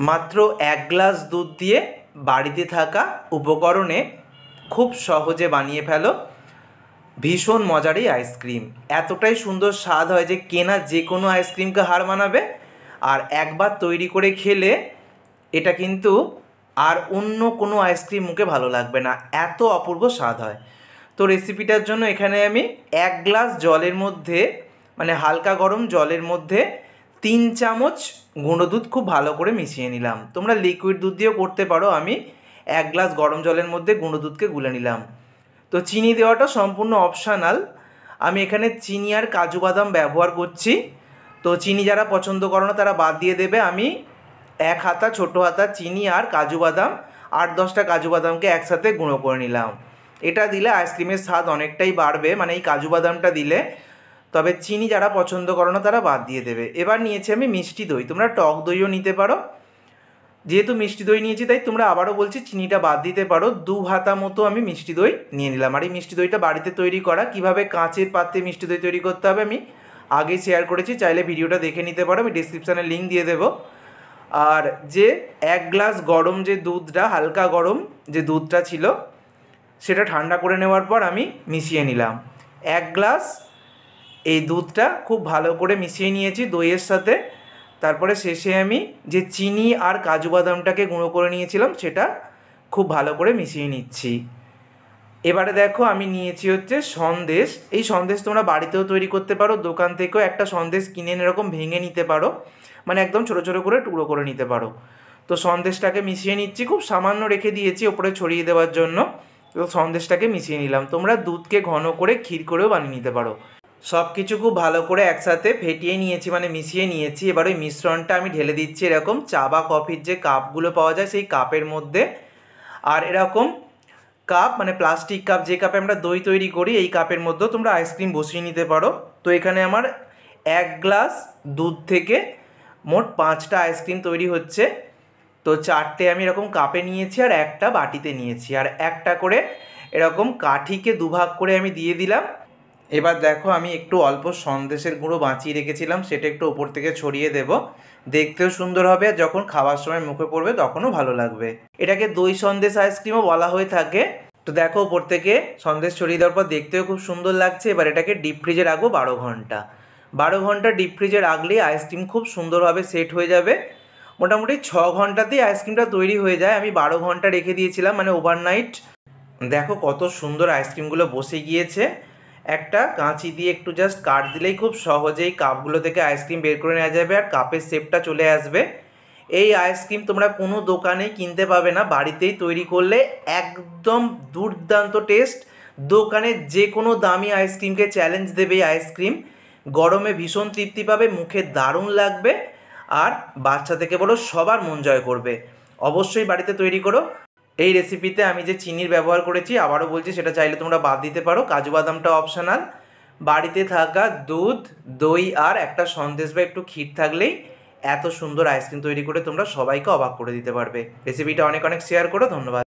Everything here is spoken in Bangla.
মাত্র 1 গ্লাস দুধ দিয়ে বাড়িতে থাকা উপকরণে খুব সহজে বানিয়ে ফেলো ভীষণ মজার এই আইসক্রিম। এতটাই সুন্দর স্বাদ হয় যে কেনা যে কোনো আইসক্রিমকে হার মানাবে। আর একবার তৈরি করে খেলে এটা কিন্তু আর অন্য কোনো আইসক্রিম মুখে ভালো লাগবে না, এত অপূর্ব স্বাদ হয়। তো রেসিপিটার জন্য এখানে আমি 1 গ্লাস জলের মধ্যে, মানে হালকা গরম জলের মধ্যে 3 চামচ গুঁড়ো দুধ খুব ভালো করে মিশিয়ে নিলাম। তোমরা লিকুইড দুধ দিয়েও করতে পারো, আমি 1 গ্লাস গরম জলের মধ্যে গুঁড়ো দুধকে গুলে নিলাম। তো চিনি দেওয়াটা সম্পূর্ণ অপশানাল, আমি এখানে চিনি আর কাজু বাদাম ব্যবহার করছি। তো চিনি যারা পছন্দ করো না তারা বাদ দিয়ে দেবে। আমি 1 হাতা ছোটো হাতা চিনি আর কাজু বাদাম 8-10টা কাজু বাদামকে একসাথে গুঁড়ো করে নিলাম। এটা দিলে আইসক্রিমের স্বাদ অনেকটাই বাড়বে, মানে এই কাজু বাদামটা দিলে। তবে চিনি যারা পছন্দ করো না তারা বাদ দিয়ে দেবে। এবার নিয়েছি আমি মিষ্টি দই, তোমরা টক দইও নিতে পারো। যেহেতু মিষ্টি দই নিয়েছি তাই তোমরা আবারও বলছি চিনিটা বাদ দিতে পারো। 2 হাতা মতো আমি মিষ্টি দই নিয়ে নিলাম। আর এই মিষ্টি দইটা বাড়িতে তৈরি করা, কিভাবে কাঁচের পাত্রে মিষ্টি দই তৈরি করতে হবে আমি আগেই শেয়ার করেছি, চাইলে ভিডিওটা দেখে নিতে পারো, আমি ডিসক্রিপশানে লিঙ্ক দিয়ে দেবো। আর যে 1 গ্লাস গরম যে দুধটা, হালকা গরম যে দুধটা ছিল সেটা ঠান্ডা করে নেওয়ার পর আমি মিশিয়ে নিলাম। 1 গ্লাস এই দুধটা খুব ভালো করে মিশিয়ে নিয়েছি দইয়ের সাথে। তারপরে শেষে আমি যে চিনি আর কাজু বাদামটাকে গুঁড়ো করে নিয়েছিলাম সেটা খুব ভালো করে মিশিয়ে নিচ্ছি। এবারে দেখো আমি নিয়েছি হচ্ছে সন্দেশ। এই সন্দেশ তোমরা বাড়িতেও তৈরি করতে পারো, দোকান থেকেও একটা সন্দেশ কিনে এরকম ভেঙে নিতে পারো, মানে একদম ছোটো ছোটো করে টুকরো করে নিতে পারো। তো সন্দেশটাকে মিশিয়ে নিচ্ছি, খুব সামান্য রেখে দিয়েছি ওপরে ছড়িয়ে দেওয়ার জন্য। তো সন্দেশটাকে মিশিয়ে নিলাম। তোমরা দুধকে ঘন করে ক্ষীর করেও বানিয়ে নিতে পারো। সব কিছু খুব ভালো করে একসাথে ফেটিয়ে নিয়েছি, মানে মিশিয়ে নিয়েছি। এবার ওই মিশ্রণটা আমি ঢেলে দিচ্ছি এরকম চা বা কফির যে কাপগুলো পাওয়া যায় সেই কাপের মধ্যে। আর এরকম কাপ, মানে প্লাস্টিক কাপ, যে কাপে আমরা দই তৈরি করি এই কাপের মধ্যেও তোমরা আইসক্রিম বসিয়ে নিতে পারো। তো এখানে আমার 1 গ্লাস দুধ থেকে মোট 5টা আইসক্রিম তৈরি হচ্ছে। তো 4টে আমি এরকম কাপে নিয়েছি আর একটা বাটিতে নিয়েছি, আর একটা করে এরকম কাঠিকে দুভাগ করে আমি দিয়ে দিলাম। এবার দেখো আমি একটু অল্প সন্দেশের গুঁড়ো বাঁচিয়ে রেখেছিলাম, সেটা একটু ওপর থেকে ছড়িয়ে দেব, দেখতেও সুন্দর হবে আর যখন খাওয়ার সময় মুখে পড়বে তখনও ভালো লাগবে। এটাকে দই সন্দেশ আইসক্রিমও বলা হয়ে থাকে। তো দেখো ওপর থেকে সন্দেশ ছড়িয়ে দেওয়ার পর দেখতেও খুব সুন্দর লাগছে। এবার এটাকে ডিপ ফ্রিজে রাখবো 12 ঘন্টা। 12 ঘন্টা ডিপ ফ্রিজে রাখলেই আইসক্রিম খুব সুন্দরভাবে সেট হয়ে যাবে। মোটামুটি 6 ঘন্টাতেই আইসক্রিমটা তৈরি হয়ে যায়, আমি 12 ঘন্টা রেখে দিয়েছিলাম, মানে ওভারনাইট। দেখো কত সুন্দর আইসক্রিমগুলো বসে গিয়েছে। একটা কাঁচি দিয়ে একটু জাস্ট কাট দিলেই খুব সহজেই কাপগুলো থেকে আইসক্রিম বের করে নেওয়া যাবে আর কাপের শেপটা চলে আসবে। এই আইসক্রিম তোমরা কোনো দোকানে কিনতে পাবে না, বাড়িতেই তৈরি করলে একদম দুর্দান্ত টেস্ট। দোকানে যে কোনো দামি আইসক্রিমকে চ্যালেঞ্জ দেবে এই আইসক্রিম। গরমে ভীষণ তৃপ্তি পাবে, মুখে দারুণ লাগবে, আর বাচ্চা থেকে বলো সবার মন জয় করবে। অবশ্যই বাড়িতে তৈরি করো। এই রেসিপিতে আমি যে চিনির ব্যবহার করেছি আবারও বলছি সেটা চাইলে তোমরা বাদ দিতে পারো, কাজু বাদামটা অপশনাল। বাড়িতে থাকা দুধ, দই আর একটা সন্দেশ বা একটু ক্ষীর থাকলেই এত সুন্দর আইসক্রিম তৈরি করে তোমরা সবাইকে অবাক করে দিতে পারবে। রেসিপিটা অনেক অনেক শেয়ার করো। ধন্যবাদ।